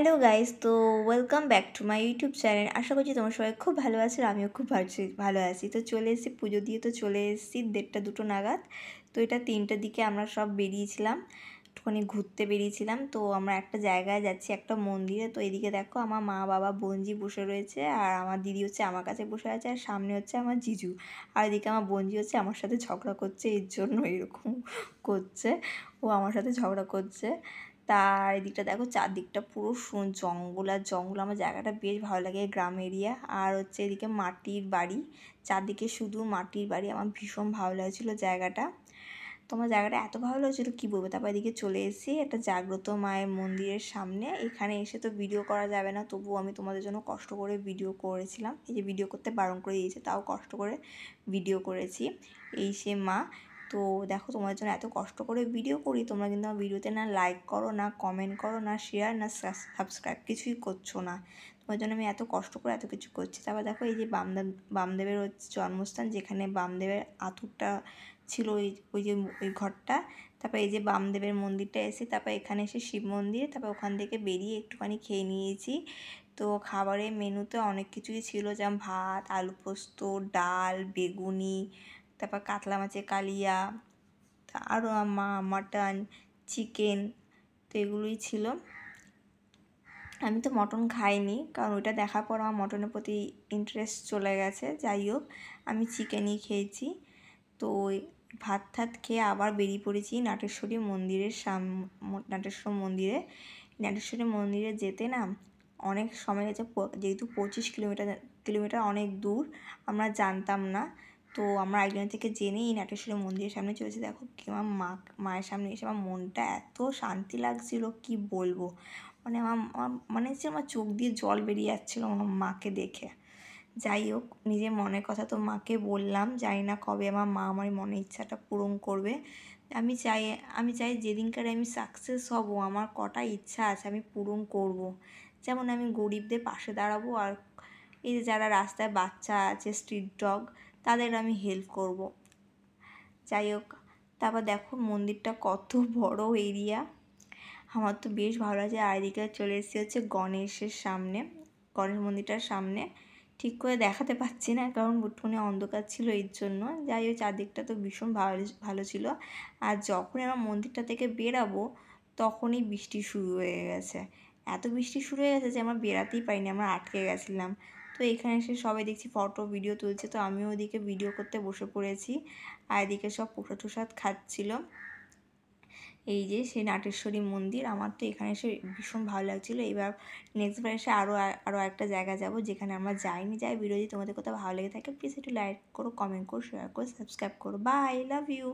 Hello guys, তো welcome back to my YouTube channel. আশা করছি তোমার সবাই খুব ভালো আছো আর আমিও খুব ভালো আছি। তো চলে এসেছি পুজো দিয়ে, তো চলে এসেছি 1:30-2 নাগাদ। তো এটা 3টার দিকে আমরা সব বেরিয়েছিলাম, একটুখানি ঘুরতে বেরিয়েছিলাম। তো আমরা একটা জায়গায় যাচ্ছি, একটা মন্দিরে। তো এদিকে দেখো আমার মা বাবা বোনজি বসে রয়েছে, আর আমার দিদি হচ্ছে আমার কাছে বসে আছে, আর সামনে হচ্ছে আমার জিজু। আর এদিকে আমার বোনজি হচ্ছে আমার সাথে ঝগড়া করছে, এর জন্য এরকম করছে, ও আমার সাথে ঝগড়া করছে। তার এদিকটা দেখো, চারদিকটা পুরো জঙ্গল আর জঙ্গল। আমার জায়গাটা বেশ ভালো লাগে, গ্রাম এরিয়া। আর হচ্ছে এদিকে মাটির বাড়ি, চারদিকে শুধু মাটির বাড়ি। আমার ভীষণ ভালো লাগছিলো জায়গাটা। তোমার জায়গাটা এত ভালো লাগছিলো কী বলবো। তারপর এদিকে চলে এসেছি একটা জাগ্রত মায়ের মন্দিরের সামনে। এখানে এসে তো ভিডিও করা যাবে না, তবুও আমি তোমাদের জন্য কষ্ট করে ভিডিও করেছিলাম। এই যে ভিডিও করতে বারণ করে দিয়েছে, তাও কষ্ট করে ভিডিও করেছি। এই সে মা। তো দেখো, তোমার জন্য এত কষ্ট করে ভিডিও করি, তোমরা কিন্তু আমার ভিডিওতে না লাইক করো, না কমেন্ট করো, না শেয়ার, না সাবস্ক্রাইব, কিছুই করছো না। তোমার জন্য আমি এত কষ্ট করে এত কিছু করছি। তারপর দেখো, এই যে বামদেবের হচ্ছে জন্মস্থান, যেখানে বামদেবের আঁতুরটা ছিল, ওই যে ওই ঘরটা। তারপর এই যে বামদেবের মন্দিরটা এসে, তারপর এখানে এসে শিব মন্দির। তারপর ওখান থেকে বেরিয়ে একটুখানি খেয়ে নিয়েছি। তো খাবারের মেনুতে অনেক কিছুই ছিল, যেমন ভাত, আলু পোস্ত, ডাল, বেগুনি, তারপর কাতলা মাছের কালিয়া, আরও মাটন, চিকেন, তো এগুলোই ছিল। আমি তো মটন খাইনি, কারণ ওইটা দেখার পর আমার মটনের প্রতি ইন্টারেস্ট চলে গেছে। যাই হোক, আমি চিকেনই খেয়েছি। তো ভাত ঠাত খেয়ে আবার বেরিয়ে পড়েছি নাটেশ্বরী মন্দিরের নাটেশ্বর মন্দিরে। নাটেশ্বরী মন্দিরে যেতে না অনেক সময় গেছে, যেহেতু 25 কিলোমিটার অনেক দূর, আমরা জানতাম না। তো আমরা একজন থেকে জেনেই নাটেশ্বরী মন্দিরের সামনে চলেছি। দেখো কি আমার মায়ের সামনে এসে আমার মনটা এত শান্তি লাগছিল, কি বলবো। মানে মানে হচ্ছে আমার চোখ দিয়ে জল বেরিয়ে যাচ্ছিলো আমার মাকে দেখে। যাই হোক, নিজের মনের কথা তো মাকে বললাম, জানি না কবে আমার মা আমার মনের ইচ্ছাটা পূরণ করবে। আমি চাই যেদিনকার আমি সাকসেস হব, আমার কটা ইচ্ছা আছে আমি পূরণ করব। যেমন আমি গরিবদের পাশে দাঁড়াবো, আর এই যে যারা রাস্তায় বাচ্চা আছে, স্ট্রিট ডগ, তাদের আমি হেল্প করব। যাই হোক, তারপর দেখো মন্দিরটা কত বড় এরিয়া, আমার তো বেশ ভালো লাগছে। আর এদিকে চলে এসেছি হচ্ছে গণেশের সামনে, গণেশ মন্দিরটার সামনে। ঠিক করে দেখাতে পাচ্ছি না, কারণ একটুখানি অন্ধকার ছিল, এর জন্য। যাই হোক, চারদিকটা তো ভীষণ ভালো ছিল। আর যখনই আমার মন্দিরটা থেকে বেরাবো, তখনই বৃষ্টি শুরু হয়ে গেছে। এত বৃষ্টি শুরু হয়ে গেছে যে আমরা বেরাতেই পারিনি, আমরা আটকে গেছিলাম। তো এখানে এসে সবাই দেখছি ফটো ভিডিও তুলছে, তো আমিও ওদিকে ভিডিও করতে বসে পড়েছি। আর এদিকে সব প্রসাদ টসাদ খাচ্ছিল। এই যে সেই নাটেশ্বরী মন্দির, আমার তো এখানে এসে ভীষণ ভালো লাগছিলো। এবার নেক্সটবার এসে আরও একটা জায়গা যাব, যেখানে আমরা যাইনি। ভিডিও যদি তোমাদের কোথাও ভালো লেগে থাকে, প্লিজ একটু লাইক করো, কমেন্ট করো, শেয়ার করো, সাবস্ক্রাইব করো। Bye, love you.